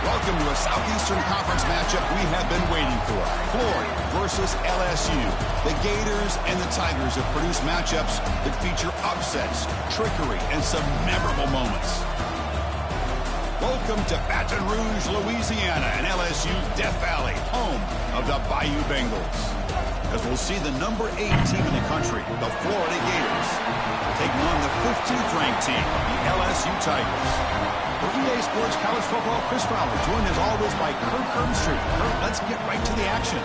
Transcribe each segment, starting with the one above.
Welcome to a Southeastern Conference matchup we have been waiting for. Florida versus LSU. The Gators and the Tigers have produced matchups that feature upsets, trickery, and some memorable moments. Welcome to Baton Rouge, Louisiana, and LSU Death Valley, home of the Bayou Bengals. As we'll see the number 8 team in the country, the Florida Gators, taking on the 15th ranked team, the LSU Tigers. For EA Sports College Football, Chris Fowler, joined as always by Kurt Kirkstreet. Kurt, let's get right to the action.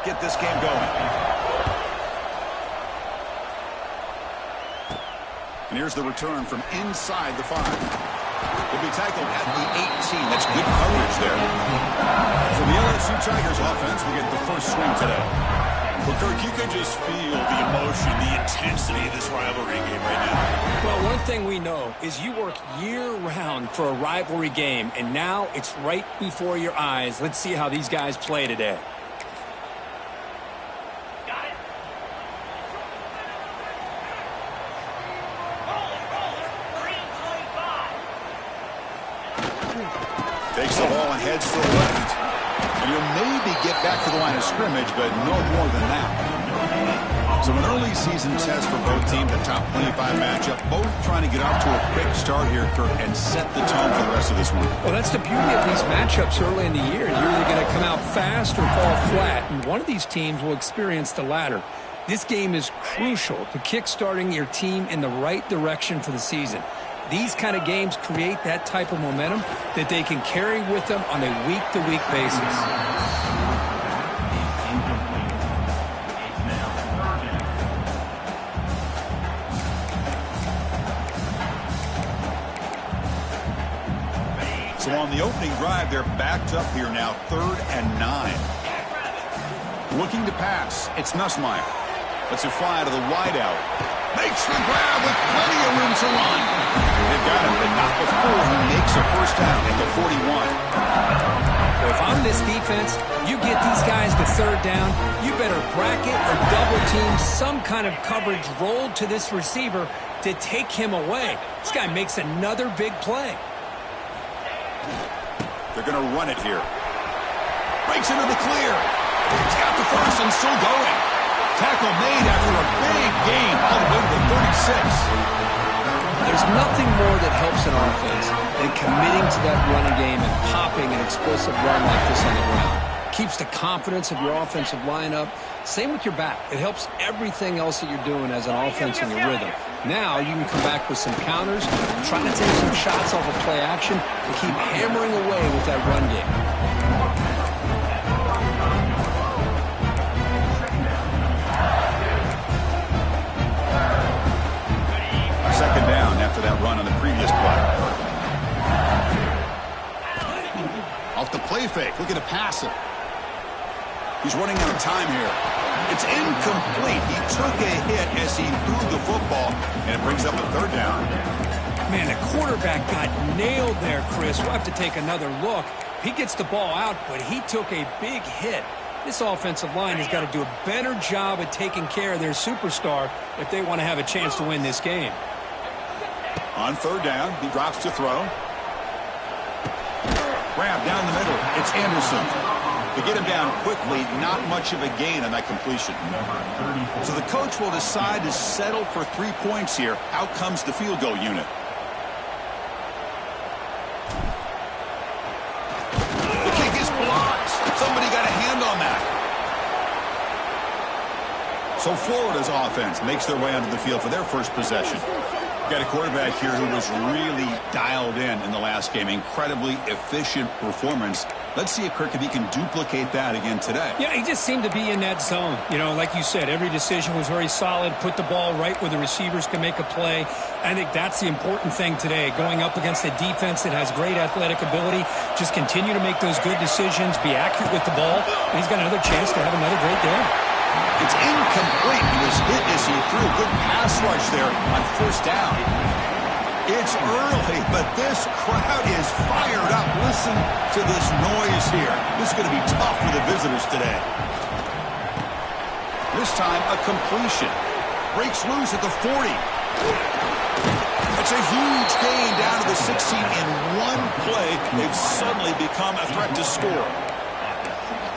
Get this game going. And here's the return from inside the 5. Will be tackled at the 18. That's good coverage there. So the LSU Tigers offense will get the first swing today. Well, Kirk, you can just feel the emotion, the intensity of this rivalry game right now. Well, one thing we know is you work year-round for a rivalry game, and now it's right before your eyes. Let's see how these guys play today. Takes the ball and heads to the left. And he'll maybe get back to the line of scrimmage, but no more than that. So an early season test for both teams, the top 25 matchup, both trying to get off to a quick start here, Kirk, and set the tone for the rest of this one. Well, that's the beauty of these matchups early in the year. You're either going to come out fast or fall flat, and one of these teams will experience the latter. This game is crucial to kick-starting your team in the right direction for the season. These kind of games create that type of momentum that they can carry with them on a week-to-week basis. So on the opening drive, they're backed up here now, 3rd and 9. Looking to pass, it's Nussmeier. Lets it fly to the wideout. Makes the grab with plenty of room to run. They've got him, but not before he makes a first down at the 41. Well, if I'm this defense, you get these guys to 3rd down, you better bracket or double team some kind of coverage rolled to this receiver to take him away. This guy makes another big play. They're going to run it here. Breaks into the clear. He's got the first and still going. Tackle made after a big gain all the way to the 36. There's nothing more that helps an offense than committing to that running game and popping an explosive run like this on the ground. Keeps the confidence of your offensive lineup. Same with your back. It helps everything else that you're doing as an offense in your rhythm. Now you can come back with some counters, try to take some shots off of play action, and keep hammering away with that run game. Second down after that run on the previous play. Off the play fake, looking to pass it. He's running out of time here. It's incomplete. He took a hit as he threw the football, and it brings up a 3rd down. Man, the quarterback got nailed there, Chris. We'll have to take another look. He gets the ball out, but he took a big hit. This offensive line has got to do a better job at taking care of their superstar if they want to have a chance to win this game. On 3rd down, he drops to throw. Grab down the middle. It's Anderson. To get him down quickly, not much of a gain on that completion. So the coach will decide to settle for 3 points here. Out comes the field goal unit. The kick is blocked. Somebody got a hand on that. So Florida's offense makes their way onto the field for their first possession. Got a quarterback here who was really dialed in the last game. Incredibly efficient performance. Let's see if Kirk, if he can duplicate that again today. Yeah, he just seemed to be in that zone. You know, like you said, every decision was very solid. Put the ball right where the receivers can make a play. I think that's the important thing today. Going up against a defense that has great athletic ability, just continue to make those good decisions, be accurate with the ball, and he's got another chance to have another great day. It's incomplete. He was hit as he threw a good pass rush there on first down. It's early, but this crowd is fired up. Listen to this noise here. This is going to be tough for the visitors today. This time, a completion. Breaks loose at the 40. It's a huge gain down to the 16 in one play. They've suddenly become a threat to score.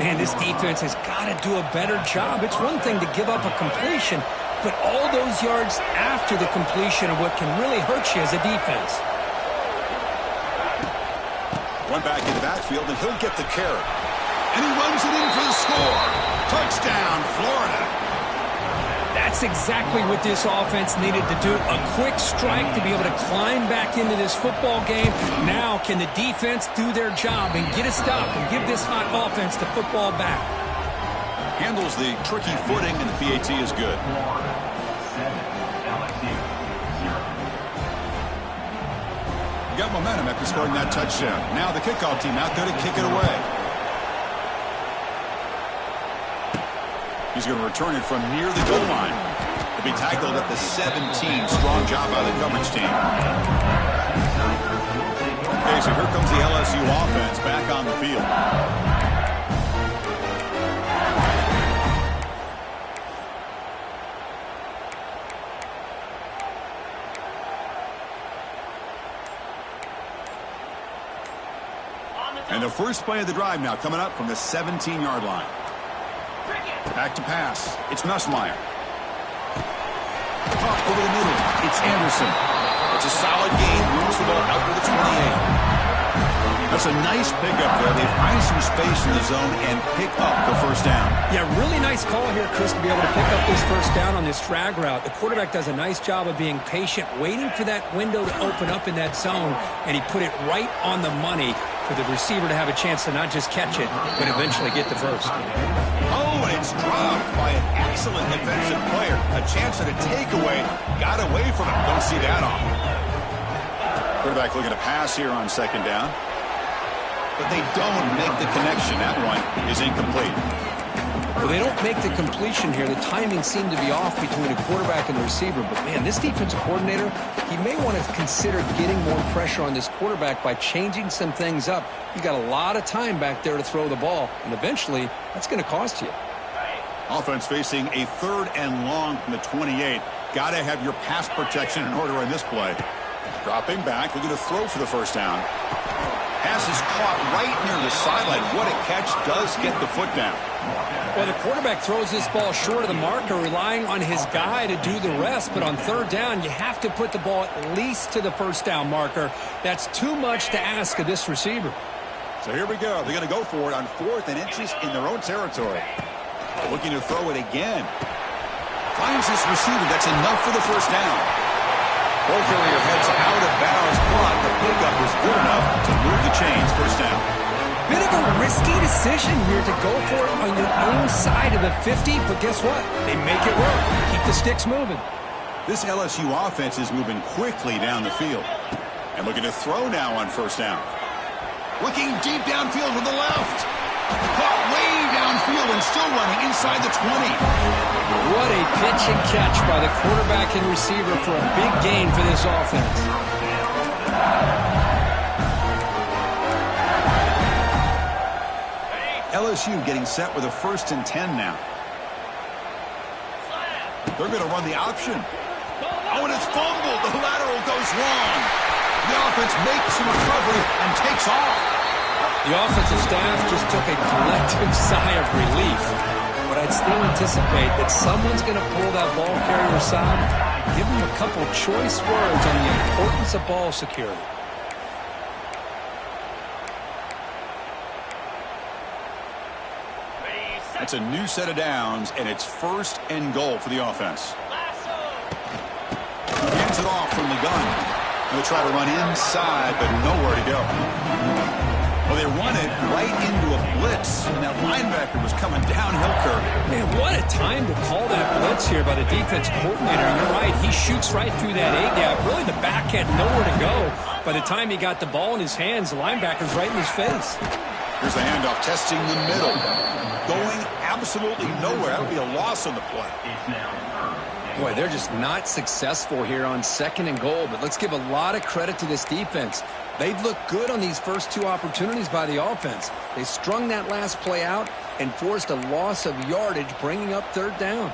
Man, this defense has got to do a better job. It's one thing to give up a completion, but all those yards after the completion are what can really hurt you as a defense. One back in the backfield, and he'll get the carry. And he runs it in for the score. Touchdown, Florida. That's exactly what this offense needed to do. A quick strike to be able to climb back into this football game. Now can the defense do their job and get a stop and give this hot offense the football back? Handles the tricky footing, and the PAT is good. Got momentum after scoring that touchdown. Now the kickoff team out there to kick it away. He's going to return it from near the goal line. To be tackled at the 17. Strong job by the coverage team. Okay, so here comes the LSU offense back on the field. And the first play of the drive now coming up from the 17-yard line. Back to pass. It's Nussmeier. Caught over the middle. It's Anderson. It's a solid gain. Moves the ball out to the 28. That's a nice pickup there. They find some space in the zone and pick up the first down. Yeah, really nice call here, Chris, to be able to pick up this first down on this drag route. The quarterback does a nice job of being patient, waiting for that window to open up in that zone, and he put it right on the money for the receiver to have a chance to not just catch it, but eventually get the first. Oh, and it's dropped by an excellent defensive player. A chance at a takeaway. Got away from it. Don't see that often. Quarterback looking to pass here on second down. But they don't make the connection. That one is incomplete. Well, they don't make the completion here. The timing seemed to be off between the quarterback and the receiver. But, man, this defensive coordinator, he may want to consider getting more pressure on this quarterback by changing some things up. You got a lot of time back there to throw the ball, and eventually that's going to cost you. Offense facing a 3rd and long from the 28. Got to have your pass protection in order in this play. Dropping back, looking to throw for the first down. Pass is caught right near the sideline. What a catch. Does get the foot down. Well, the quarterback throws this ball short of the marker, relying on his guy to do the rest. But on 3rd down, you have to put the ball at least to the first down marker. That's too much to ask of this receiver. So here we go. They're going to go for it on 4th and inches in their own territory. Looking to throw it again. Finds this receiver. That's enough for the first down. Ball carrier heads out of bounds, but the pickup was good enough to move the chains. First down. Bit of a risky decision here to go for it on your own side of the 50, but guess what? They make it work. Keep the sticks moving. This LSU offense is moving quickly down the field. And looking to throw now on first down. Looking deep downfield to the left. Caught way downfield and still running inside the 20. What a pitch and catch by the quarterback and receiver for a big gain for this offense. LSU getting set with a 1st and 10 now. They're going to run the option. Oh, and it's fumbled. The lateral goes wrong. The offense makes some recovery and takes off. The offensive staff just took a collective sigh of relief. But I'd still anticipate that someone's going to pull that ball carrier aside, give him a couple choice words on the importance of ball security. That's a new set of downs, and it's 1st and goal for the offense. hands it off from the gun. They'll try to run inside, but nowhere to go. Well, they run it right into a blitz, and that linebacker was coming downhill, Kirk. Man, what a time to call that blitz here by the defense coordinator. You're right, he shoots right through that A-gap. Really, the back had nowhere to go. By the time he got the ball in his hands, the linebacker's right in his face. Here's the handoff, testing the middle. Going absolutely nowhere. That'll be a loss on the play. Boy, they're just not successful here on 2nd and goal, but let's give a lot of credit to this defense. They've looked good on these first 2 opportunities by the offense. They strung that last play out and forced a loss of yardage, bringing up 3rd down.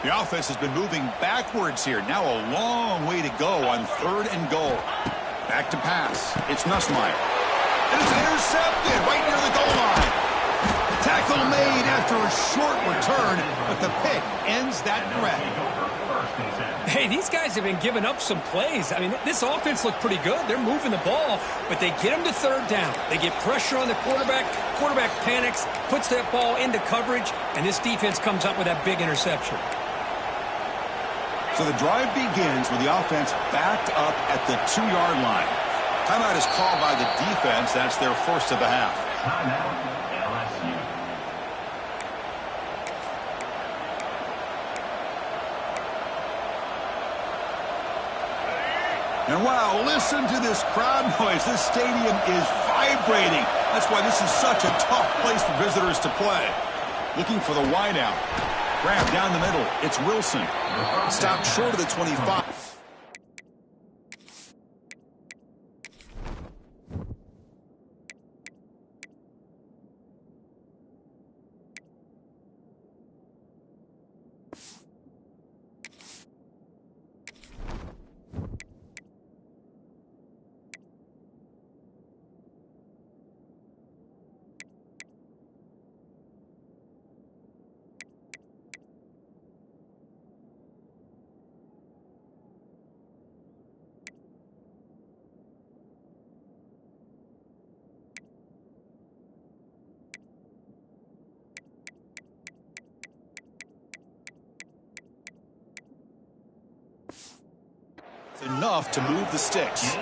The offense has been moving backwards here. Now a long way to go on 3rd and goal. Back to pass. It's Nussmeier. And it's intercepted right near the goal line. Tackle made after a short return, but the pick ends that threat. Hey, these guys have been giving up some plays. I mean, this offense looked pretty good. They're moving the ball, but they get them to 3rd down. They get pressure on the quarterback. Quarterback panics, puts that ball into coverage, and this defense comes up with that big interception. So the drive begins with the offense backed up at the 2-yard line. Timeout is called by the defense. That's their first of the half. And wow, listen to this crowd noise. This stadium is vibrating. That's why this is such a tough place for visitors to play. Looking for the wideout. Grab down the middle. It's Wilson. Stopped short of the 25. Enough to move the sticks.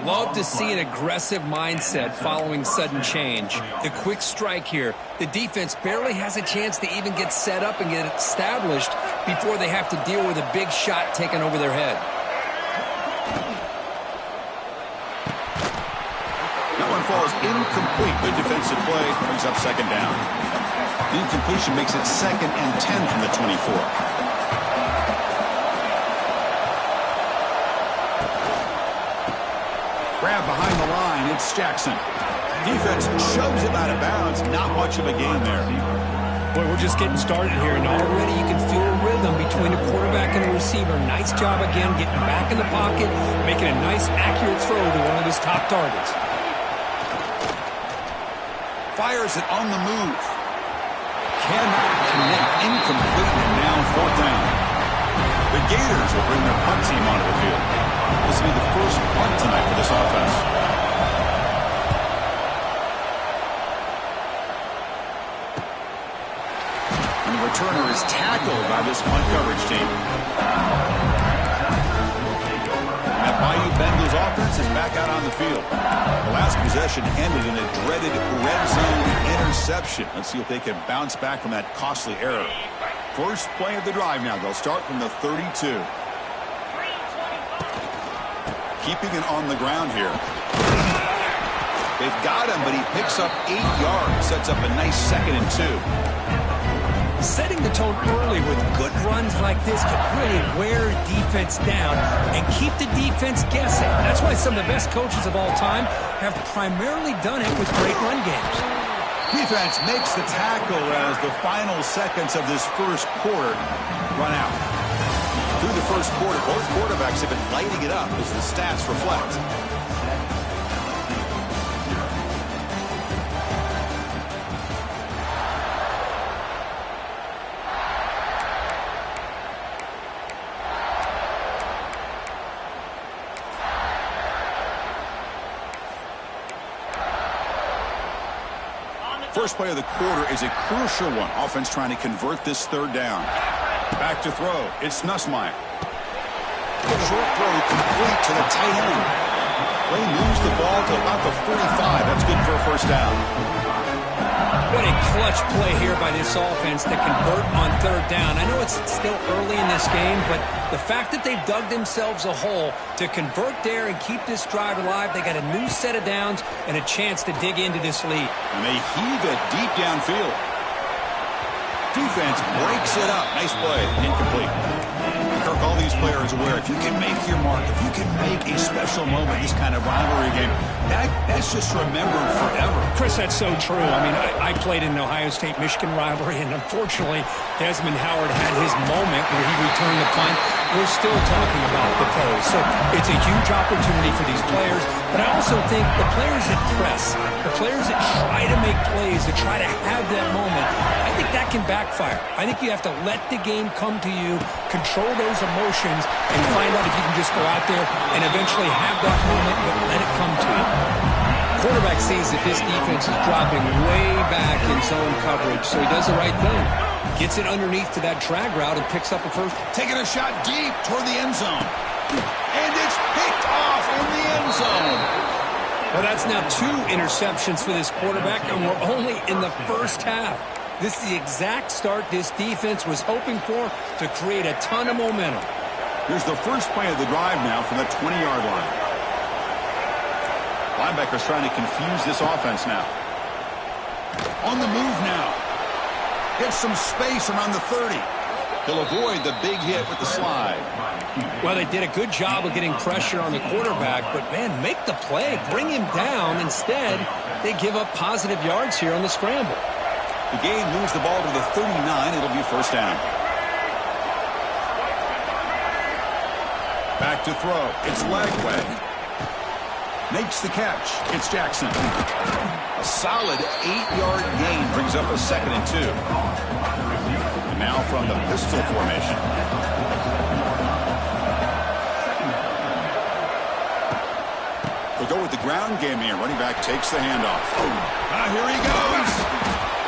Love to see an aggressive mindset following sudden change. The quick strike here. The defense barely has a chance to even get set up and get established before they have to deal with a big shot taken over their head. That one falls incomplete. Good defensive play. Brings up 2nd down. The incompletion makes it 2nd and 10 from the 24. Grab behind the line. It's Jackson. Defense shoves him out of bounds. Not much of a gain there. Boy, we're just getting started here, and already you can feel a rhythm between the quarterback and the receiver. Nice job again getting back in the pocket, making a nice, accurate throw to one of his top targets. Fires it on the move. Cannot connect. Incomplete, and now 4th down. The Gators will bring their punt team onto the field. This will be the first punt tonight for this offense. And the returner is tackled by this punt coverage team. That Bayou Bengals offense is back out on the field. The last possession ended in a dreaded red zone interception. Let's see if they can bounce back from that costly error. First play of the drive now. They'll start from the 32. Keeping it on the ground here. They've got him, but he picks up 8 yards. Sets up a nice 2nd and 2. Setting the tone early with good runs like this can really wear defense down and keep the defense guessing. That's why some of the best coaches of all time have primarily done it with great run games. Defense makes the tackle as the final seconds of this first quarter run out. Through the first quarter, both quarterbacks have been lighting it up as the stats reflect. First play of the quarter is a crucial one. Offense trying to convert this 3rd down. Back to throw. It's Nussmeier. Short throw complete to the tight end. They moves the ball to about the 45. That's good for a first down. What a clutch play here by this offense to convert on third down. I know it's still early in this game, but the fact that they've dug themselves a hole to convert there and keep this drive alive, they got a new set of downs and a chance to dig into this lead. And they heave it deep downfield. Defense breaks it up. Nice play. Incomplete. Kirk, all these players aware, if you can make your mark, if you can make a special moment, this kind of rivalry game, that's just remembered forever. Chris, that's so true. I mean, I played in an Ohio State-Michigan rivalry, and unfortunately, Desmond Howard had his moment where he returned the punt. We're still talking about the pros. So it's a huge opportunity for these players, but I also think the players that press, the players that try to make plays, that try to have that moment, I think that can backfire. I think you have to let the game come to you, control those emotions, and find out if you can just go out there and eventually have that moment, but let it come to you. Quarterback sees that this defense is dropping way back in zone coverage, so he does the right thing. Gets it underneath to that drag route and picks up a first. Taking a shot deep toward the end zone. And it's picked off in the end zone. Well, that's now 2 interceptions for this quarterback, and we're only in the first half. This is the exact start this defense was hoping for to create a ton of momentum. Here's the first play of the drive now from the 20-yard line. Linebackers trying to confuse this offense now. On the move now. Gets some space around the 30. He'll avoid the big hit with the slide. Well, they did a good job of getting pressure on the quarterback, but, man, make the play. Bring him down. Instead, they give up positive yards here on the scramble. The game moves the ball to the 39. It'll be first down. Back to throw. It's Lagway. Makes the catch. It's Jackson. A solid 8-yard gain brings up a 2nd and 2. And now from the pistol formation. They'll go with the ground game here. Running back takes the handoff. Here he goes.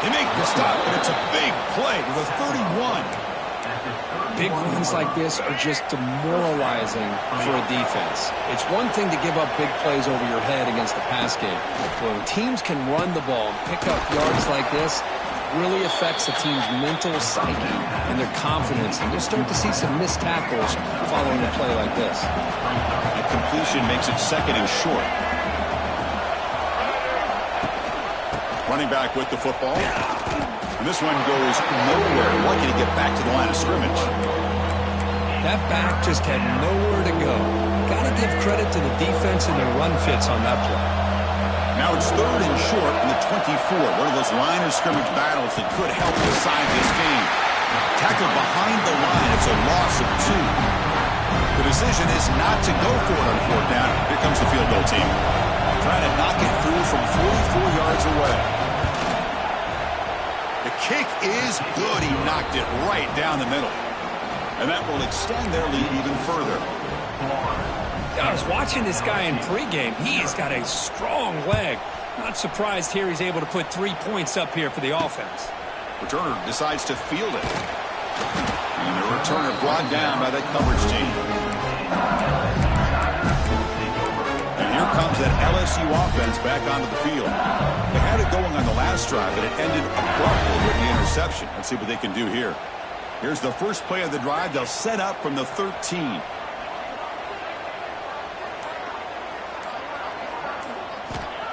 They make the stop, but it's a big play to the 31. Big runs like this are just demoralizing for a defense. It's one thing to give up big plays over your head against the pass game. When teams can run the ball and pick up yards like this, it really affects a team's mental psyche and their confidence. And you'll start to see some missed tackles following a play like this. The completion makes it 2nd and short. Running back with the football. And this one goes nowhere. Lucky to get back to the line of scrimmage. That back just had nowhere to go. Got to give credit to the defense and their run fits on that play. Now it's 3rd and short in the 24. One of those line of scrimmage battles that could help decide this game. Tackled behind the line. It's a loss of 2. The decision is not to go for it on 4th down. Here comes the field goal team. Trying to knock it through from 44 yards away. The kick is good. He knocked it right down the middle. And that will extend their lead even further. I was watching this guy in pregame. He has got a strong leg. Not surprised here he's able to put 3 points up here for the offense. Returner decides to field it. And the returner brought down by that coverage team. And here comes that LSU offense back onto the field. They had it going on the last drive, but it ended abruptly with the interception. Let's see what they can do here. Here's the first play of the drive. They'll set up from the 13.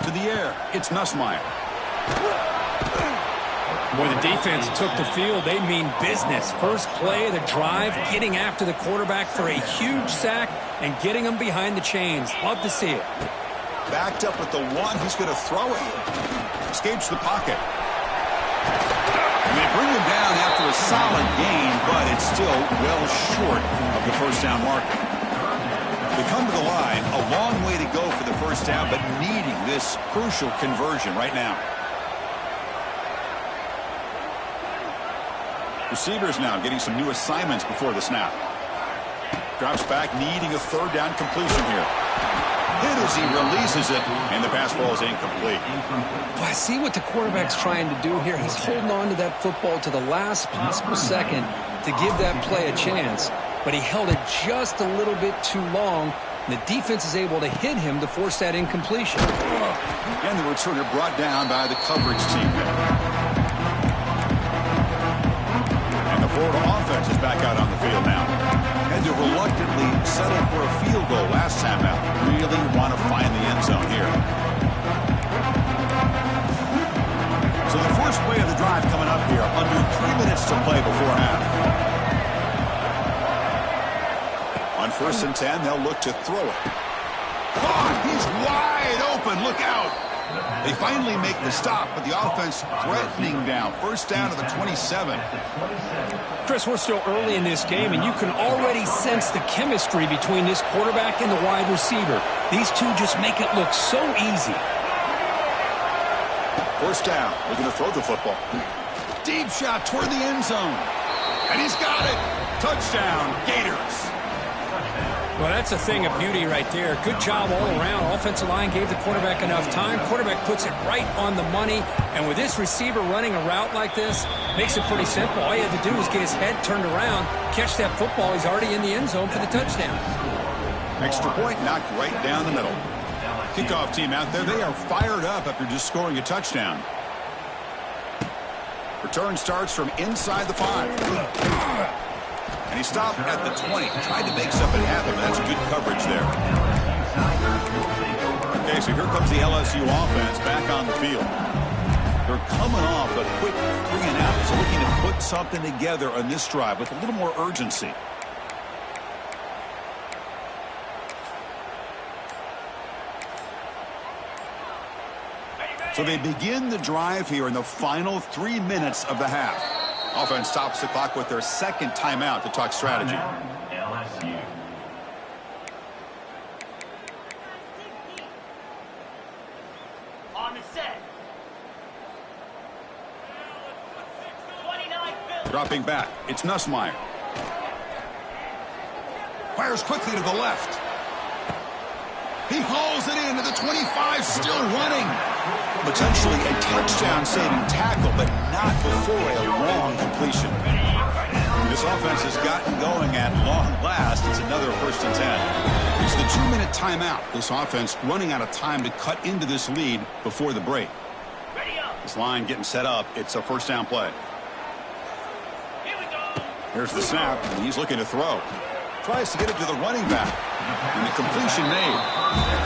To the air. It's Nussmeier. Boy, the defense took the field. They mean business. First play of the drive, getting after the quarterback for a huge sack and getting him behind the chains. Love to see it. Backed up with the 1. He's going to throw it. Escapes the pocket. And they bring him down after a solid gain, but it's still well short of the first down marker. They come to the line, a long way to go for the first down, but needing this crucial conversion right now. Receivers now getting some new assignments before the snap. Drops back, needing a 3rd down completion here. Hit as he releases it, and the pass ball is incomplete. Well, I see what the quarterback's trying to do here. He's holding on to that football to the last possible second to give that play a chance. But but he held it just a little bit too long. The defense is able to hit him to force that incompletion. And the returner brought down by the coverage team there. And the Florida offense is back out on the field now. Had to reluctantly settle for a field goal last time out. Really want to find the end zone here. So the first play of the drive coming up here. Under 3 minutes to play before half. On 1st and 10, they'll look to throw it. Oh, he's wide open. Look out. They finally make the stop, but the offense threatening down. 1st down to the 27. Chris, we're still early in this game, and you can already sense the chemistry between this quarterback and the wide receiver. These two just make it look so easy. 1st down. Looking to throw the football. Deep shot toward the end zone. And he's got it. Touchdown, Gators. Well, that's a thing of beauty right there. Good job all around. Offensive line gave the quarterback enough time. Quarterback puts it right on the money. And with this receiver running a route like this, makes it pretty simple. All you have to do is get his head turned around, catch that football. He's already in the end zone for the touchdown. Extra point knocked right down the middle. Kickoff team out there. They are fired up after just scoring a touchdown. Return starts from inside the 5. And he stopped at the 20. Tried to make something happen, but that's good coverage there. Okay, so here comes the LSU offense back on the field. They're coming off a quick 3 and out, so looking to put something together on this drive with a little more urgency. So they begin the drive here in the final 3 minutes of the half. Offense stops the clock with their 2nd timeout to talk strategy. LSU. On the set. 29 Philly. Dropping back, it's Nussmeier. Fires quickly to the left. He hauls it into the 25, still running. Potentially a touchdown-saving tackle, but not before a long completion. This offense has gotten going at long last. It's another 1st and 10. It's the 2-minute timeout. This offense running out of time to cut into this lead before the break. This line getting set up. It's a 1st down play. Here's the snap, and he's looking to throw. Tries to get it to the running back. And the completion made.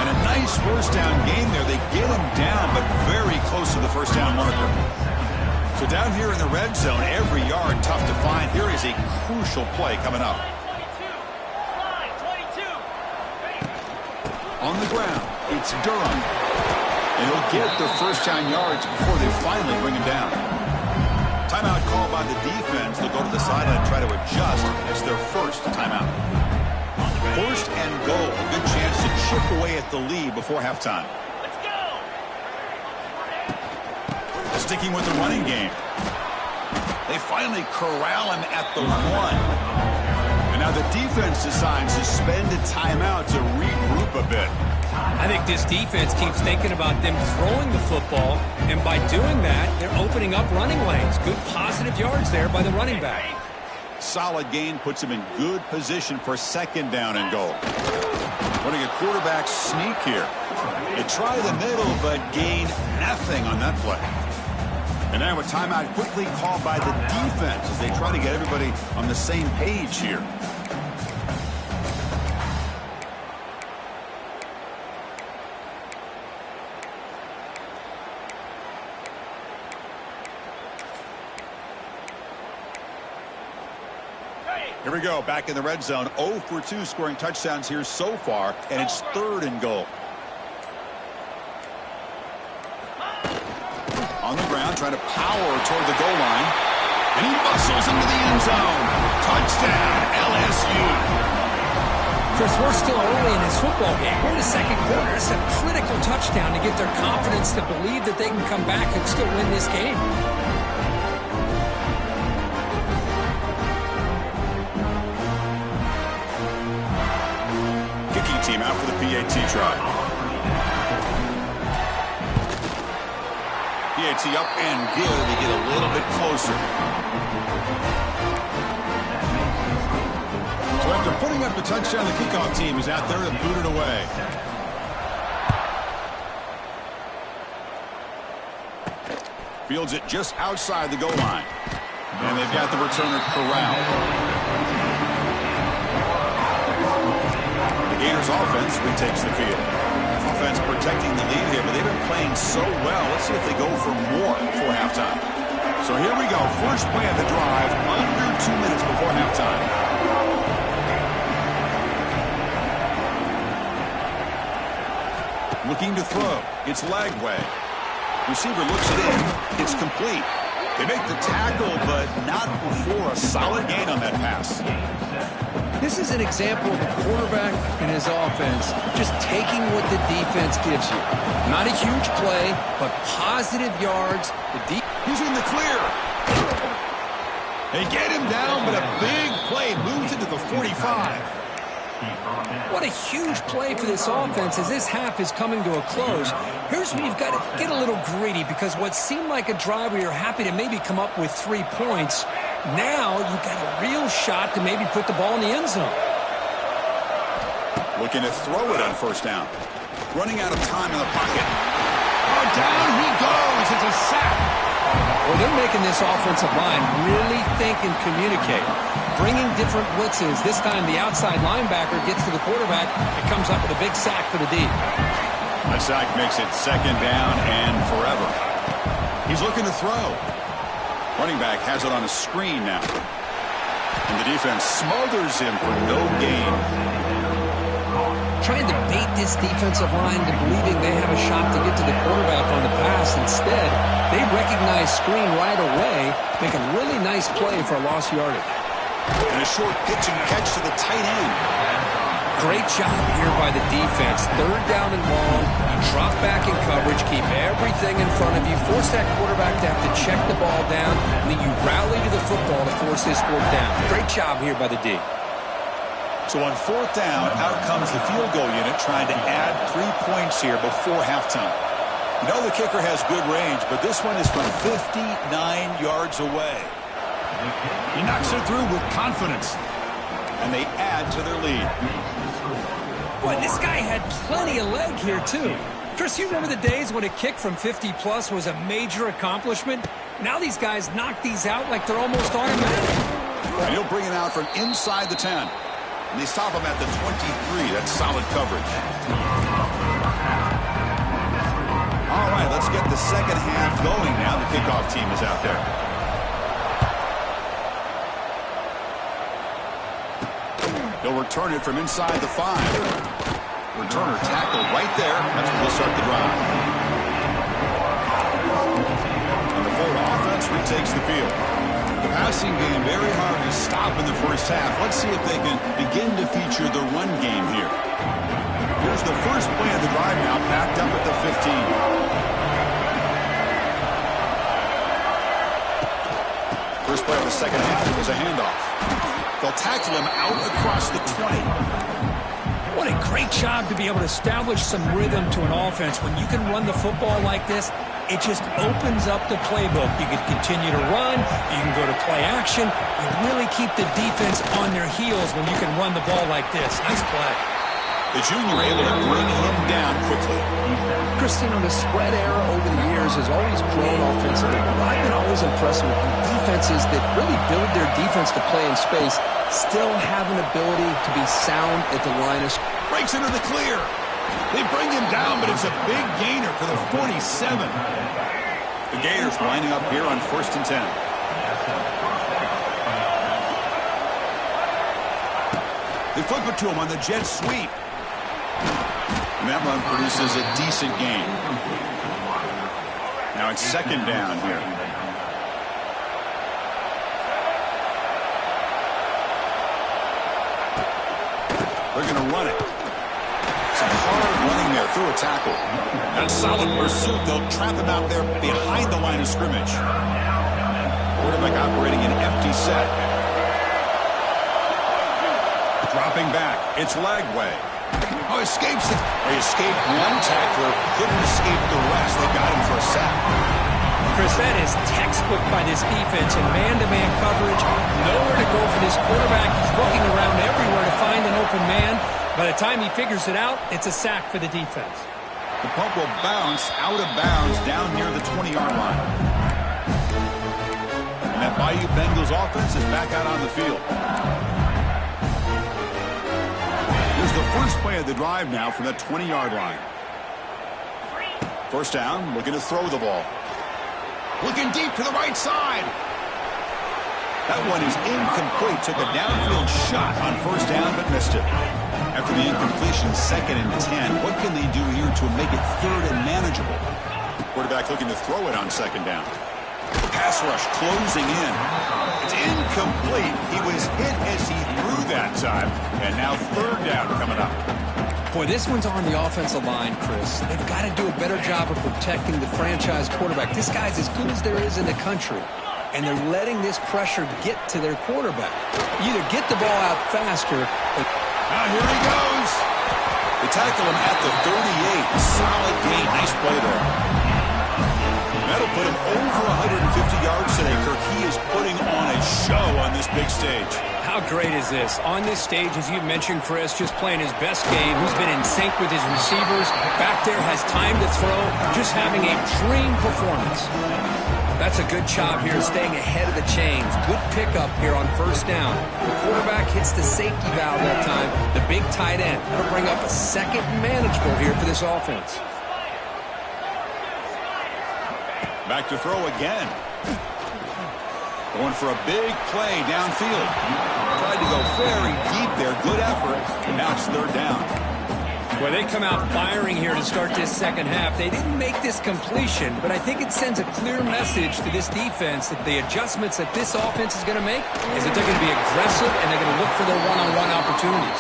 And a nice 1st down game there. They get him down, but very close to the 1st down marker. So down here in the red zone, every yard tough to find. Here is a crucial play coming up. On the ground, it's Durham. And he'll get the 1st down yards before they finally bring him down. Timeout called by the defense. They'll go to the sideline and try to adjust. It's their 1st timeout. 1st and goal. A good chance to chip away at the lead before halftime. Let's go. Sticking with the running game. They finally corral him at the 1. And now the defense decides to spend a timeout to regroup a bit. I think this defense keeps thinking about them throwing the football, and by doing that, they're opening up running lanes. Good positive yards there by the running back. Solid gain puts him in good position for 2nd down and goal. Running a quarterback sneak here. They try the middle, but gain nothing on that play. And now a timeout quickly called by the defense as they try to get everybody on the same page here. Here we go, back in the red zone. 0 for 2 scoring touchdowns here so far, and it's 3rd and goal. On the ground, trying to power toward the goal line. And he muscles into the end zone. Touchdown, LSU. Chris, we're still early in this football game. We're in the 2nd quarter. It's a critical touchdown to get their confidence to believe that they can come back and still win this game. Team out for the PAT try. PAT up and good. They get a little bit closer. So The touchdown, the kickoff team is out there to boot it away. Fields it just outside the goal line. And they've got the returner corralled. The Gators offense retakes the field. Offense protecting the lead here, but they've been playing so well. Let's see if they go for more before halftime. So here we go. First play of the drive, under 2 minutes before halftime. Looking to throw. It's Lagway. Receiver looks it in. It's complete. They make the tackle, but not before a solid gain on that pass. This is an example of a quarterback and his offense just taking what the defense gives you. Not a huge play, but positive yards. He's in the clear. They get him down, but a big play moves into the 45. What a huge play for this offense as this half is coming to a close. Here's where you've got to get a little greedy, because what seemed like a drive where you're happy to maybe come up with 3 points, now you've got a real shot to maybe put the ball in the end zone. Looking to throw it on first down. Running out of time in the pocket. Oh, down he goes. It's a sack. Well, they're making this offensive line really think and communicate. Bringing different blitzes. This time the outside linebacker gets to the quarterback and comes up with a big sack for the D. The sack makes it second down and forever. He's looking to throw. Running back has it on a screen now. And the defense smothers him for no gain. Trying to bait this defensive line to believing they have a shot to get to the quarterback on the pass. Instead, they recognize screen right away, make a really nice play for a lost yardage. And a short pitch and catch to the tight end. Great job here by the defense. Third down and long. You drop back in coverage, keep everything in front of you, force that quarterback to have to check the ball down, and then you rally to the football to force this fourth down. Great job here by the D. So on fourth down, out comes the field goal unit trying to add 3 points here before halftime. You know the kicker has good range, but this one is from 59 yards away. He knocks it through with confidence, and they add to their lead. Boy, this guy had plenty of leg here, too. Chris, you remember the days when a kick from 50-plus was a major accomplishment? Now these guys knock these out like they're almost automatic. And he'll bring it out from inside the 10. And they stop him at the 23. That's solid coverage. All right, let's get the second half going now. The kickoff team is out there. He'll return it from inside the 5. Returner tackled right there. That's where they'll start the drive. And the Florida offense retakes the field. The passing game very hard to stop in the first half. Let's see if they can begin to feature the run game here. Here's the first play of the drive now, backed up at the 15. First play of the second half is a handoff. They'll tackle him out across the 20. What a great job to be able to establish some rhythm to an offense. When you can run the football like this, it just opens up the playbook. You can continue to run. You can go to play action. You really keep the defense on their heels when you can run the ball like this. Nice play. The junior able to bring him down quickly. Christine, the spread era over the years has always grown offensively. I've been always impressed with defenses that really build their defense to play in space, still have an ability to be sound at the line of scrimmage. Breaks into the clear. They bring him down, but it's a big gainer for the 47. The Gators lining up here on 1st and 10. They flip it to him on the jet sweep. And that run produces a decent gain. Now it's second down here. They're going to run it. Some hard running there through a tackle. That solid pursuit. They'll trap him out there behind the line of scrimmage. Quarterback operating an empty set. Dropping back. It's Lagway. Oh, escapes it. They escaped one tackler. Couldn't escape the rest. They got him for a sack. Chris, that is textbook by this defense in man-to-man coverage. Nowhere to go for this quarterback. He's looking around everywhere to find an open man. By the time he figures it out, it's a sack for the defense. The punt will bounce out of bounds down near the 20-yard line. And that Bayou Bengals offense is back out on the field. Here's the first play of the drive now from the 20-yard line. First down, looking to throw the ball. Looking deep to the right side. That one is incomplete. Took a downfield shot on first down, but missed it. After the incompletion, 2nd and 10. What can they do here to make it 3rd and manageable? Quarterback looking to throw it on 2nd down. The pass rush closing in. It's incomplete. He was hit as he threw that time. And now 3rd down coming up. Boy, this one's on the offensive line, Chris. They've got to do a better job of protecting the franchise quarterback. This guy's as good as there is in the country. And they're letting this pressure get to their quarterback. You either get the ball out faster. Now here he goes. They tackle him at the 38. Solid gain. Nice play there. That'll put him over 150 yards today, Kirk. He is putting on a show on this big stage. How great is this? On this stage, as you mentioned, Chris, just playing his best game. He's been in sync with his receivers. Back there, has time to throw. Just having a dream performance. That's a good job here, staying ahead of the chains. Good pickup here on first down. The quarterback hits the safety valve that time. The big tight end. That'll bring up a 2nd and manageable here for this offense. Back to throw again. Going for a big play downfield. Tried to go very deep there. Good effort. And now it's 3rd down. Well, they come out firing here to start this second half. They didn't make this completion, but I think it sends a clear message to this defense that the adjustments that this offense is going to make is that they're going to be aggressive and they're going to look for their one-on-one opportunities.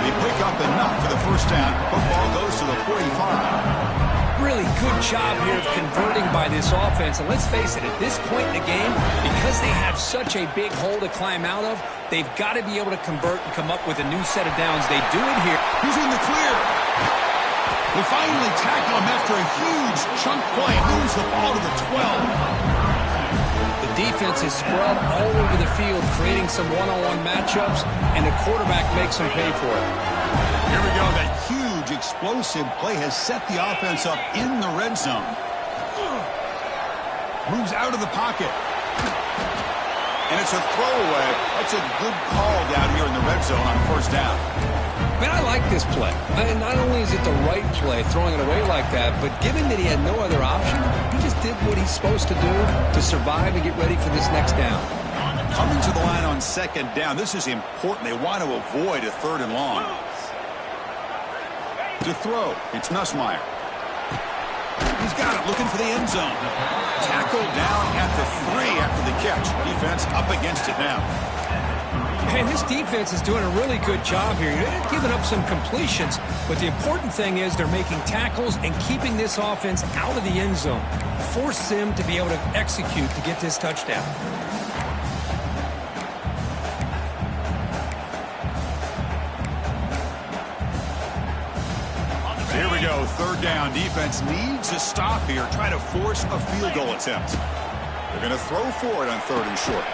They pick up enough for the first down. Football goes to the 45. Really good job here of converting by this offense. And let's face it, at this point in the game, because they have such a big hole to climb out of, they've got to be able to convert and come up with a new set of downs. They do it here. He's in the clear. They finally tackle him after a huge chunk play. Moves the ball to the 12. The defense is spread all over the field, creating some one-on-one matchups, and the quarterback makes them pay for it. Here we go. That huge explosive play has set the offense up in the red zone. Moves out of the pocket. And it's a throwaway. That's a good call down here in the red zone on first down. Man, I like this play. And not only is it the right play, throwing it away like that, but given that he had no other option, he just did what he's supposed to do to survive and get ready for this next down. Coming to the line on 2nd down. This is important. They want to avoid a 3rd and long. To throw, it's Nussmeier. He's got it, looking for the end zone. Tackled down at the 3 after the catch. Defense up against it now. Man, this defense is doing a really good job here. They're giving up some completions, but the important thing is they're making tackles and keeping this offense out of the end zone. Force them to be able to execute to get this touchdown. Here we go, 3rd down. Defense needs a stop here. Try to force a field goal attempt. They're going to throw for it on 3rd and short.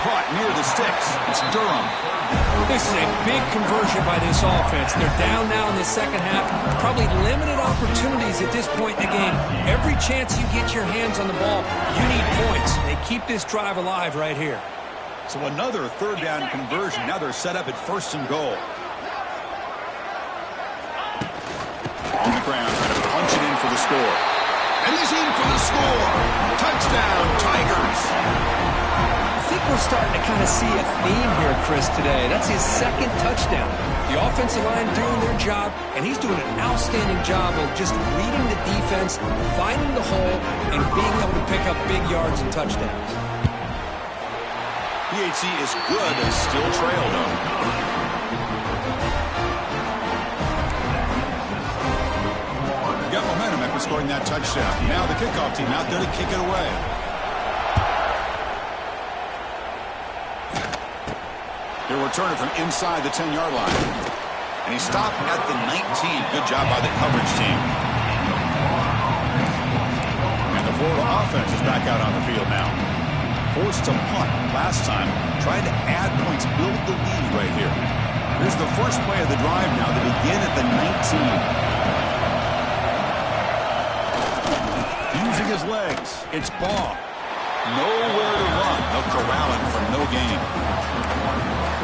Caught near the sticks. It's Durham. This is a big conversion by this offense. They're down now in the second half. Probably limited opportunities at this point in the game. Every chance you get your hands on the ball, you need points. They keep this drive alive right here. So another 3rd down conversion. Now they're set up at 1st and goal. On the ground, trying to punch it in for the score. And he's in for the score. Touchdown, Tigers. I think we're starting to kind of see a theme here, Chris, today. That's his 2nd touchdown. The offensive line doing their job, and he's doing an outstanding job of just reading the defense, finding the hole, and being able to pick up big yards and touchdowns. PHC is good, but still trail, though. Got momentum after scoring that touchdown. Now the kickoff team out there to kick it away. He'll return it from inside the 10-yard line. And he stopped at the 19. Good job by the coverage team. And the Florida offense is back out on the field now. Forced to punt last time. Tried to add Let's build the lead right here. Here's the first play of the drive now. They begin at the 19. Using his legs. It's Baugh. Nowhere to run. They'll corral him for no gain.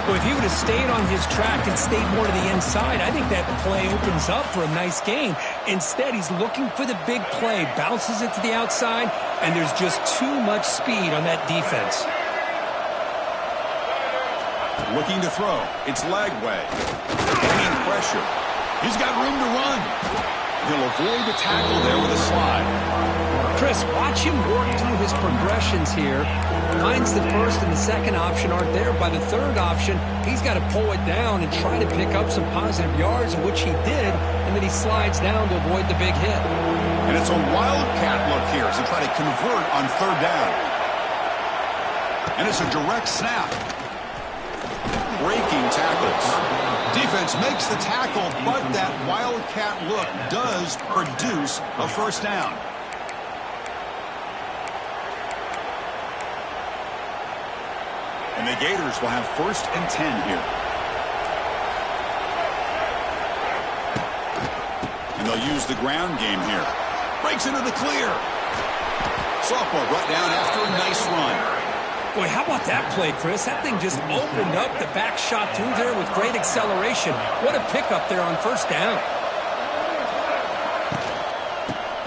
Well, if he would have stayed on his track and stayed more to the inside, I think that play opens up for a nice gain. Instead, he's looking for the big play, bounces it to the outside, and there's just too much speed on that defense. Looking to throw. It's Lagway. Gaining pressure. He's got room to run. He'll avoid the tackle there with a slide. Chris, watch him work through his progressions here. Finds the first and the second option aren't there. By the third option, he's got to pull it down and try to pick up some positive yards, which he did, and then he slides down to avoid the big hit. And it's a wildcat look here as they try to convert on third down. And it's a direct snap. Breaking tackles. Defense makes the tackle, but that wildcat look does produce a first down. And the Gators will have 1st and 10 here. And they'll use the ground game here. Breaks into the clear. Sophomore brought down after a nice run. Boy, how about that play, Chris? That thing just opened up. The back shot through there with great acceleration. What a pickup there on first down.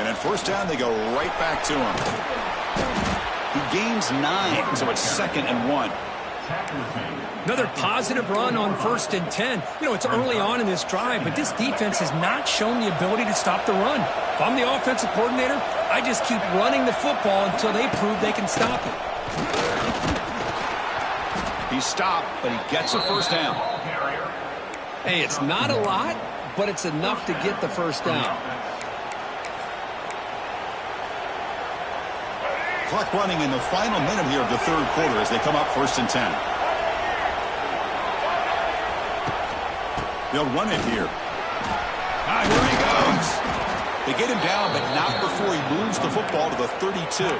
And at first down, they go right back to him. He gains 9, so it's 2nd and 1. Another positive run on 1st and 10. You know, it's early on in this drive, but this defense has not shown the ability to stop the run. If I'm the offensive coordinator, I just keep running the football until they prove they can stop it. He stopped, but he gets a first down. Hey, it's not a lot, but it's enough to get the first down. Clock running in the final minute here of the third quarter as they come up 1st and 10. They'll run it here. Here he goes. They get him down, but not before he moves the football to the 32.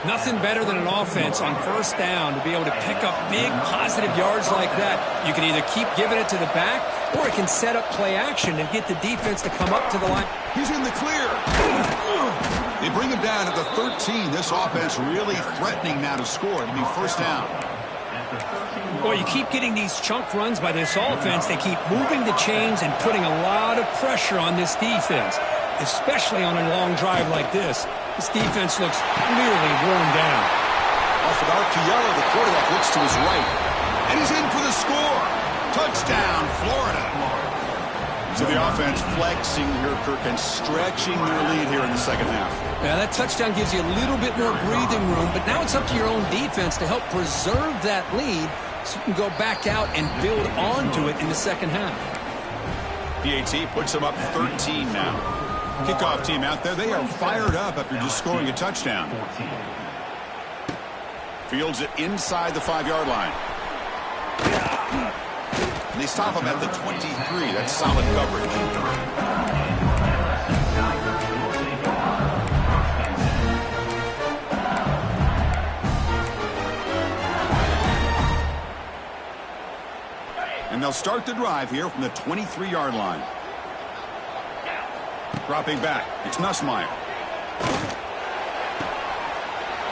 Nothing better than an offense on first down to be able to pick up big positive yards like that. You can either keep giving it to the back, or it can set up play action and get the defense to come up to the line. He's in the clear. They bring him down at the 13. This offense really threatening now to score. It'll be first down. Well, you keep getting these chunk runs by this offense. They keep moving the chains and putting a lot of pressure on this defense, especially on a long drive like this. This defense looks clearly worn down. Off of Archiello, the quarterback looks to his right. And he's in for the score. Touchdown, Florida. So the offense flexing here, Kirk, and stretching their lead here in the second half. Yeah, that touchdown gives you a little bit more breathing room, but now it's up to your own defense to help preserve that lead so you can go back out and build onto it in the second half. PAT puts them up 13 now. Kickoff team out there. They are fired up after just scoring a touchdown. Fields it inside the 5-yard line. And they stop him at the 23. That's solid coverage. And they'll start the drive here from the 23-yard line. Dropping back, it's Nussmeier.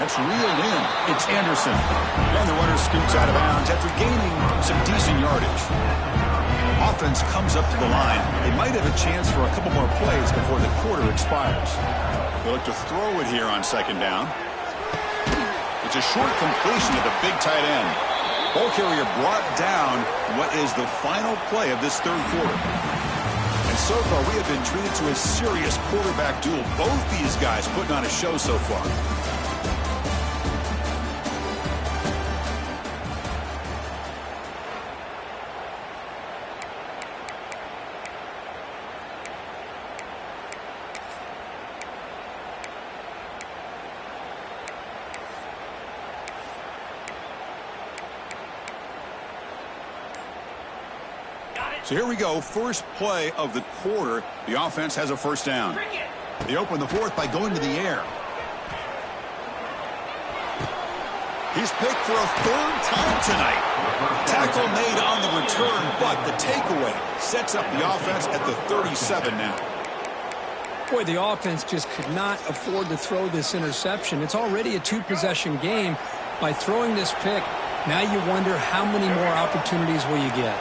That's reeled in. It's Anderson. And the runner scoots out of bounds after gaining some decent yardage. Offense comes up to the line. They might have a chance for a couple more plays before the quarter expires. They look to throw it here on second down. It's a short completion to the big tight end. Ball carrier brought down what is the final play of this third quarter. And so far, we have been treated to a serious quarterback duel. Both these guys putting on a show so far. So here we go, first play of the quarter. The offense has a first down. They open the fourth by going to the air. He's picked for a third time tonight. Tackle made on the return, but the takeaway sets up the offense at the 37 now. Boy, the offense just could not afford to throw this interception. It's already a two-possession game. By throwing this pick, now you wonder how many more opportunities will you get.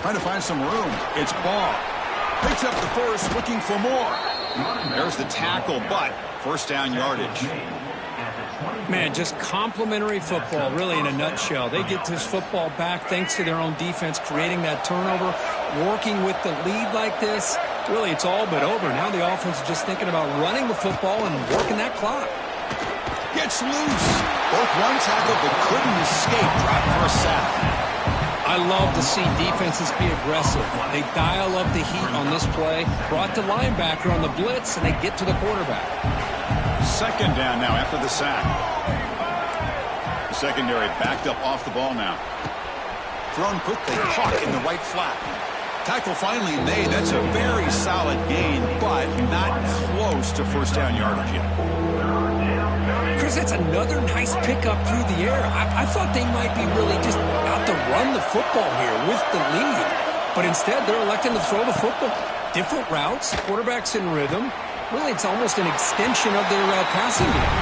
Trying to find some room. It's Ball. Picks up the first, looking for more. There's the tackle, but first down yardage. Man, just complimentary football, really, in a nutshell. They get this football back thanks to their own defense, creating that turnover, working with the lead like this. Really, it's all but over. Now the offense is just thinking about running the football and working that clock. Gets loose. Broke one tackle, but couldn't escape. Dropped for a sack. I love to see defenses be aggressive. They dial up the heat on this play, brought the linebacker on the blitz, and they get to the quarterback. Second down now after the sack. The secondary backed up off the ball now. Thrown quickly, caught in the right flat. Tackle finally made. That's a very solid gain, but not close to first down yardage yet. Chris, that's another nice pickup through the air. I thought they might be really just out to run the football here with the lead. But instead, they're electing to throw the football. Different routes, quarterback's in rhythm. Really, it's almost an extension of their passing game.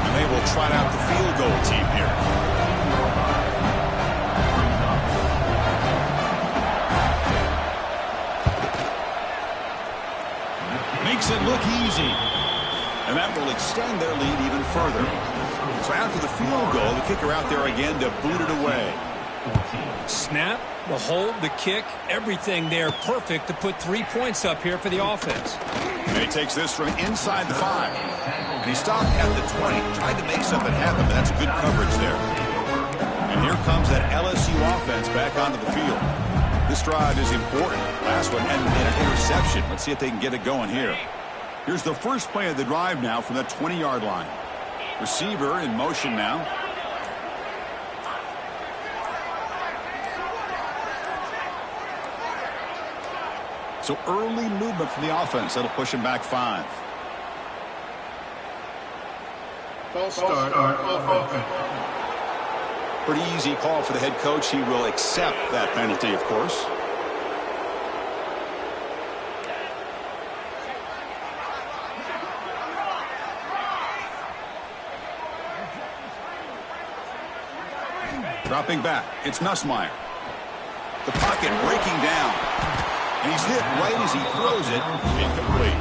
And they will trot out the field goal team here. Makes it look easy. And that will extend their lead even further. So after the field goal, the kicker out there again to boot it away. Snap, the hold, the kick, everything there perfect to put 3 points up here for the offense. And he takes this from inside the 5. And he stopped at the 20. Tried to make something happen, but that's good coverage there. And here comes that LSU offense back onto the field. This drive is important. Last one ended in an interception. Let's see if they can get it going here. Here's the first play of the drive now from the 20-yard line. Receiver in motion now. So early movement from the offense. That'll push him back 5. False start offense. Pretty easy call for the head coach. He will accept that penalty, of course. Dropping back. It's Nussmeier. The pocket breaking down. And he's hit right as he throws it. Incomplete.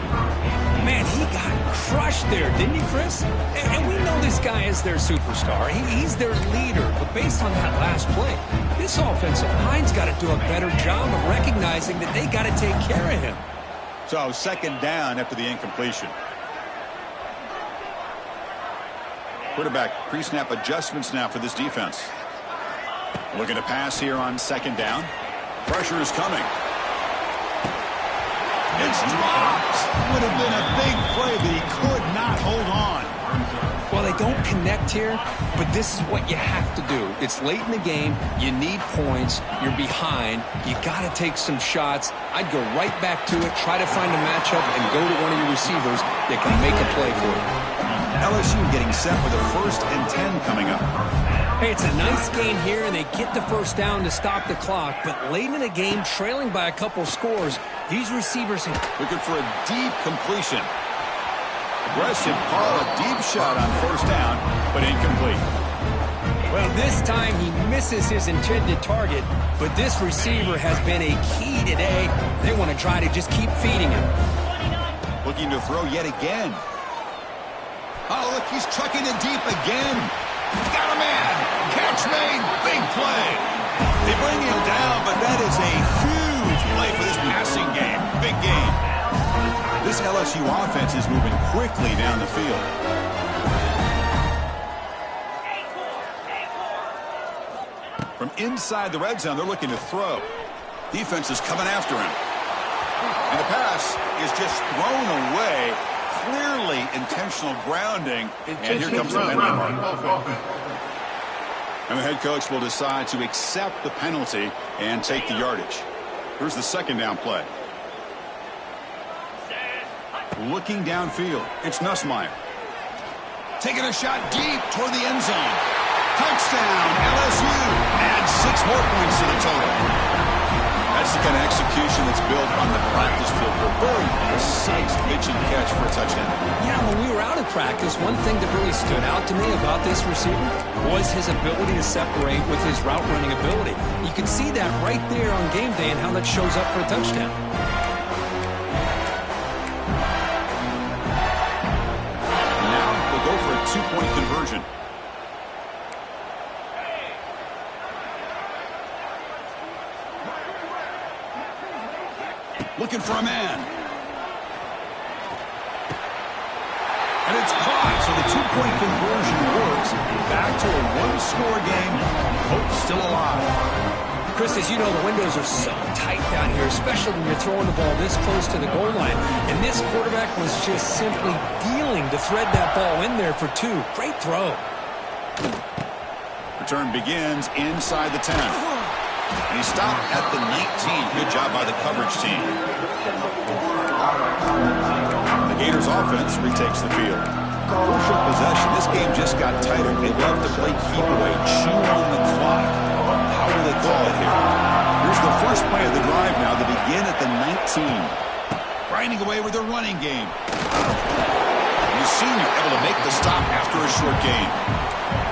Man, he got crushed there, didn't he, Chris? And we know this guy is their superstar. He's their leader. But based on that last play, this offensive line's got to do a better job of recognizing that they got to take care of him. So second down after the incompletion. Quarterback pre-snap adjustments now for this defense. Looking to pass here on second down. Pressure is coming. It's dropped. Would have been a big play, but he could not hold on. Well, they don't connect here, but this is what you have to do. It's late in the game. You need points. You're behind. You got to take some shots. I'd go right back to it, try to find a matchup, and go to one of your receivers that can make a play for you. LSU getting set with a 1st and 10 coming up. Hey, it's a nice game here, and they get the first down to stop the clock. But late in the game, trailing by a couple scores, these receivers looking for a deep completion. Aggressive call, a deep shot on first down, but incomplete. Well, this time he misses his intended target, but this receiver has been a key today. They want to try to just keep feeding him. Looking to throw yet again. Oh, look, he's chucking it deep again. Got a man. Catch made. Big play. They bring him down, but that is a huge play for this passing game. Big game. This LSU offense is moving quickly down the field. From inside the red zone, they're looking to throw. Defense is coming after him. And the pass is just thrown away. Clearly intentional grounding. And here comes the penalty mark. And the head coach will decide to accept the penalty and take the yardage. Here's the second down play. Looking downfield, it's Nussmeier. Taking a shot deep toward the end zone. Touchdown, LSU. Adds 6 more points to the total. That's the kind of execution that's built on the practice field. A very precise pitch and catch for a touchdown. Yeah, when we were out of practice, one thing that really stood out to me about this receiver was his ability to separate with his route running ability. You can see that right there on game day and how that shows up for a touchdown. Now we'll go for a 2-point conversion. Looking for a man. And it's caught, so the 2-point conversion works. Back to a 1-score game. Hope still alive. Chris, as you know, the windows are so tight down here, especially when you're throwing the ball this close to the goal line. And this quarterback was just simply dealing to thread that ball in there for 2. Great throw. Return begins inside the 10. And he stopped at the 19. Good job by the coverage team. The Gators offense retakes the field. Crucial possession. This game just got tighter. They love to play keep away, chew on the clock. How will they call it here? Here's the first play of the drive now. They begin at the 19. Grinding away with their running game. The senior able to make the stop after a short gain.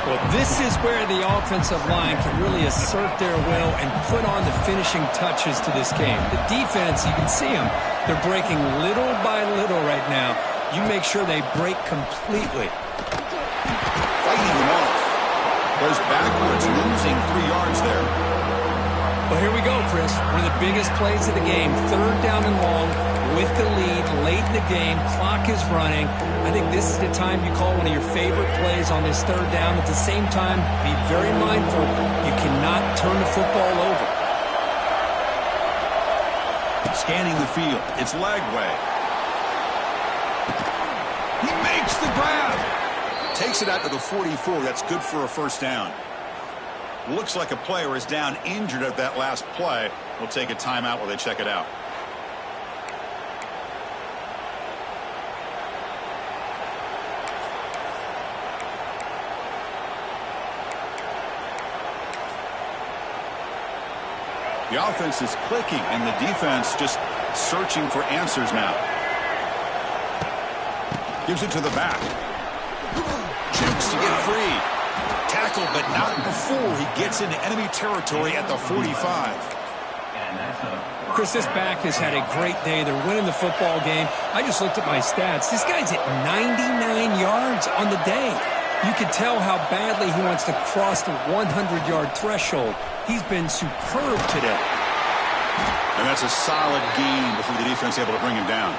Well, this is where the offensive line can really assert their will and put on the finishing touches to this game. The defense, you can see them. They're breaking little by little right now. You make sure they break completely. Fighting them off. Goes backwards, losing 3 yards there. Well, here we go, Chris. One of the biggest plays of the game. 3rd down and long with the lead late in the game. Clock is running. I think this is the time you call one of your favorite plays on this 3rd down. At the same time, be very mindful. You cannot turn the football over. Scanning the field. It's Lagway. He makes the grab. Takes it out to the 44. That's good for a first down. Looks like a player is down injured at that last play. We'll take a timeout while they check it out. The offense is clicking, and the defense just searching for answers now. Gives it to the back. Jukes to get free. Tackle, but not before he gets into enemy territory at the 45. Chris, this back has had a great day. They're winning the football game. I just looked at my stats. This guy's at 99 yards on the day. You can tell how badly he wants to cross the 100-yard threshold. He's been superb today. And that's a solid gain before the defense is able to bring him down.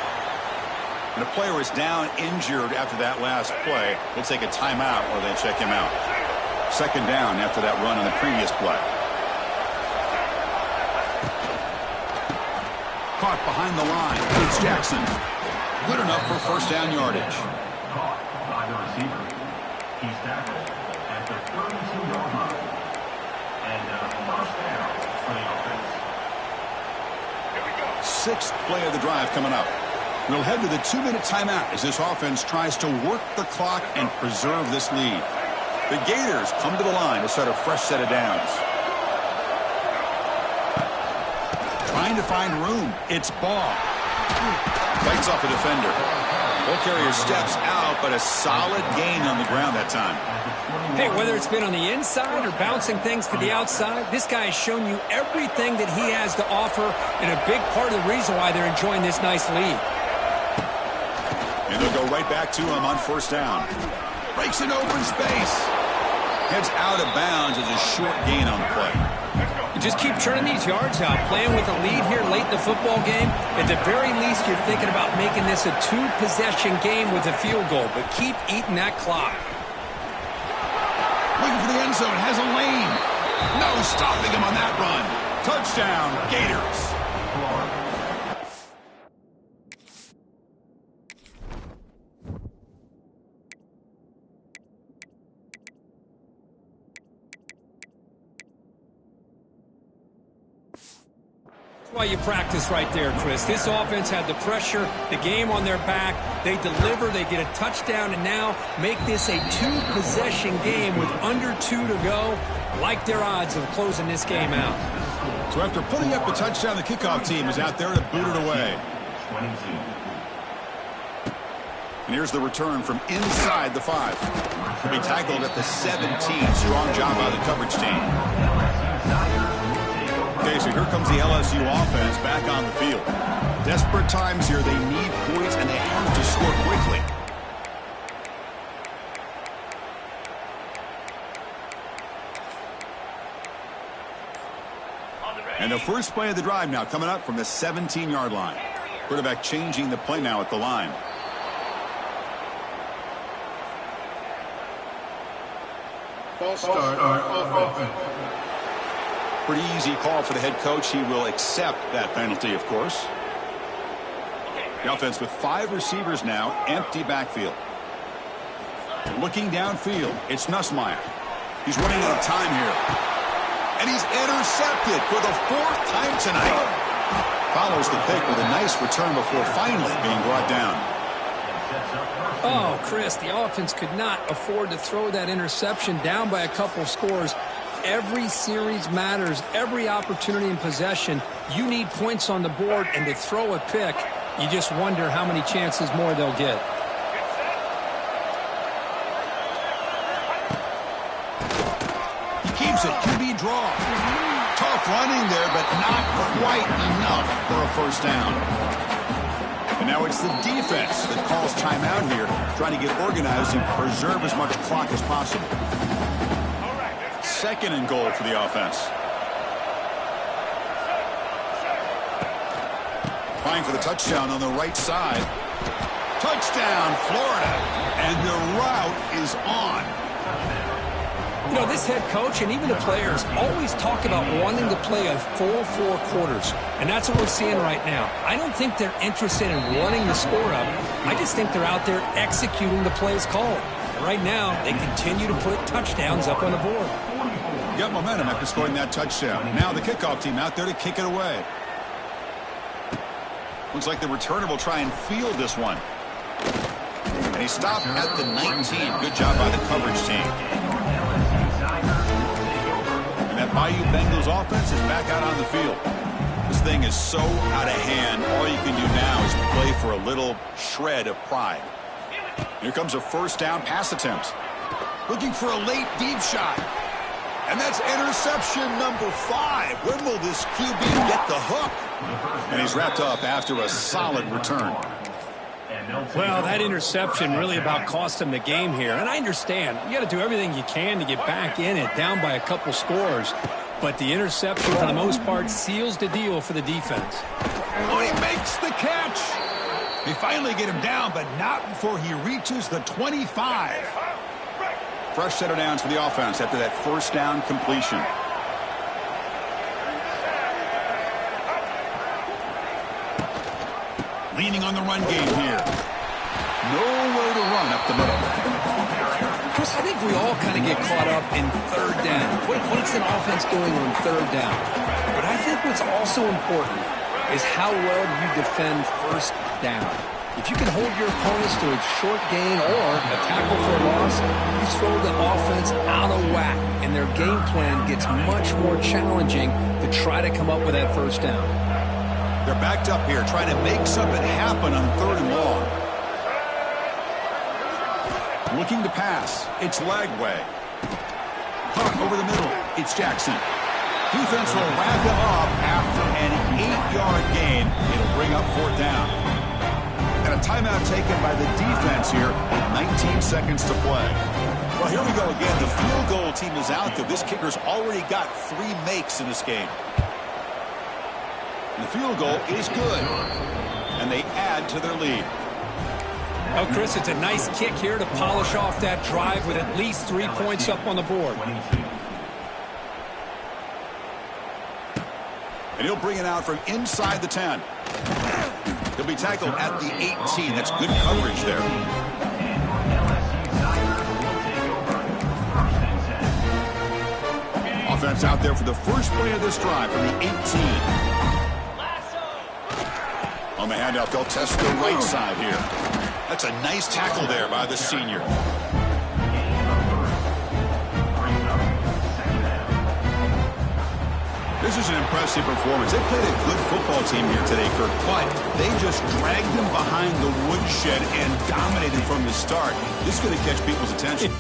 And the player is down injured after that last play. We'll take a timeout while they check him out. 2nd down after that run on the previous play. Caught behind the line. It's Jackson. Good enough for first down yardage. Caught by the receiver. He's tackled at the 32-yard line. And first down for the offense. 6th play of the drive coming up. We'll head to the 2-minute timeout as this offense tries to work the clock and preserve this lead. The Gators come to the line to start a fresh set of downs. Trying to find room. It's Ball. Fights off a defender. Ball carrier steps out, but a solid gain on the ground that time. Hey, whether it's been on the inside or bouncing things to the outside, this guy has shown you everything that he has to offer, and a big part of the reason why they're enjoying this nice lead. And they'll go right back to him on first down. Breaks an open space. Heads out of bounds as a short gain on the play. You just keep churning these yards out, playing with a lead here late in the football game. At the very least, you're thinking about making this a 2-possession game with a field goal, but keep eating that clock. Looking for the end zone, has a lane. No stopping him on that run. Touchdown, Gators. Why you practice right there, Chris. This offense had the pressure, the game on their back. They deliver, they get a touchdown, and now make this a two-possession game with under 2 to go. Like their odds of closing this game out. So after putting up a touchdown, the kickoff team is out there to boot it away. 22. And here's the return from inside the 5. He'll be tackled at the 17. Strong job by the coverage team. Okay, so here comes the LSU offense back on the field. Desperate times here. They need points, and they have to score quickly. And the first play of the drive now coming up from the 17-yard line. Quarterback changing the play now at the line. False start off offense. Pretty easy call for the head coach. He will accept that penalty, of course. The offense with 5 receivers now, empty backfield. Looking downfield, it's Nussmeier. He's running out of time here. And he's intercepted for the 4th time tonight. Follows the pick with a nice return before finally being brought down. Oh, Chris, the offense could not afford to throw that interception down by a couple scores. Every series matters. Every opportunity in possession, you need points on the board, and to throw a pick, you just wonder how many chances more they'll get. He keeps it. QB draw. Tough running there, but not quite enough for a first down. And now it's the defense that calls timeout here, trying to get organized and preserve as much clock as possible. 2nd and goal for the offense. Trying for the touchdown on the right side. Touchdown, Florida. And the route is on. You know, this head coach and even the players always talk about wanting to play a full 4 quarters. And that's what we're seeing right now. I don't think they're interested in running the score up. I just think they're out there executing the plays called. And right now, they continue to put touchdowns up on the board. Got momentum after scoring that touchdown. Now the kickoff team out there to kick it away. Looks like the returner will try and field this one. And he stopped at the 19. Good job by the coverage team. And that Bayou Bengals offense is back out on the field. This thing is so out of hand. All you can do now is play for a little shred of pride. Here comes a first down pass attempt. Looking for a late deep shot. And that's interception number 5. When will this QB get the hook? And he's wrapped up after a solid return. Well, that interception really about cost him the game here. And I understand. You got to do everything you can to get back in it, down by a couple scores. But the interception, for the most part, seals the deal for the defense. Oh, he makes the catch. They finally get him down, but not before he reaches the 25. Fresh set of downs for the offense after that first down completion. Leaning on the run game here. Nowhere to run up the middle. Chris, I think we all kind of get caught up in 3rd down. What's an offense doing on 3rd down? But I think what's also important is how well you defend 1st down. If you can hold your opponents to a short gain or a tackle for a loss, you throw the offense out of whack, and their game plan gets much more challenging to try to come up with that first down. They're backed up here, trying to make something happen on 3rd and long. Looking to pass. It's Lagway. Over the middle. It's Jackson. Defense will wrap him up after an 8-yard gain. It'll bring up 4th down. And a timeout taken by the defense here with 19 seconds to play. Well, here we go again. The field goal team is out there. This kicker's already got 3 makes in this game. The field goal is good. And they add to their lead. Oh, Chris, it's a nice kick here to polish off that drive with at least 3 points up on the board. And he'll bring it out from inside the 10. He'll be tackled at the 18. That's good coverage there. Offense out there for the first play of this drive from the 18. a handoff. They'll test the right side here. That's a nice tackle there by the senior. This is an impressive performance. They played a good football team here today, Kirk, but they just dragged them behind the woodshed and dominated from the start. This is going to catch people's attention.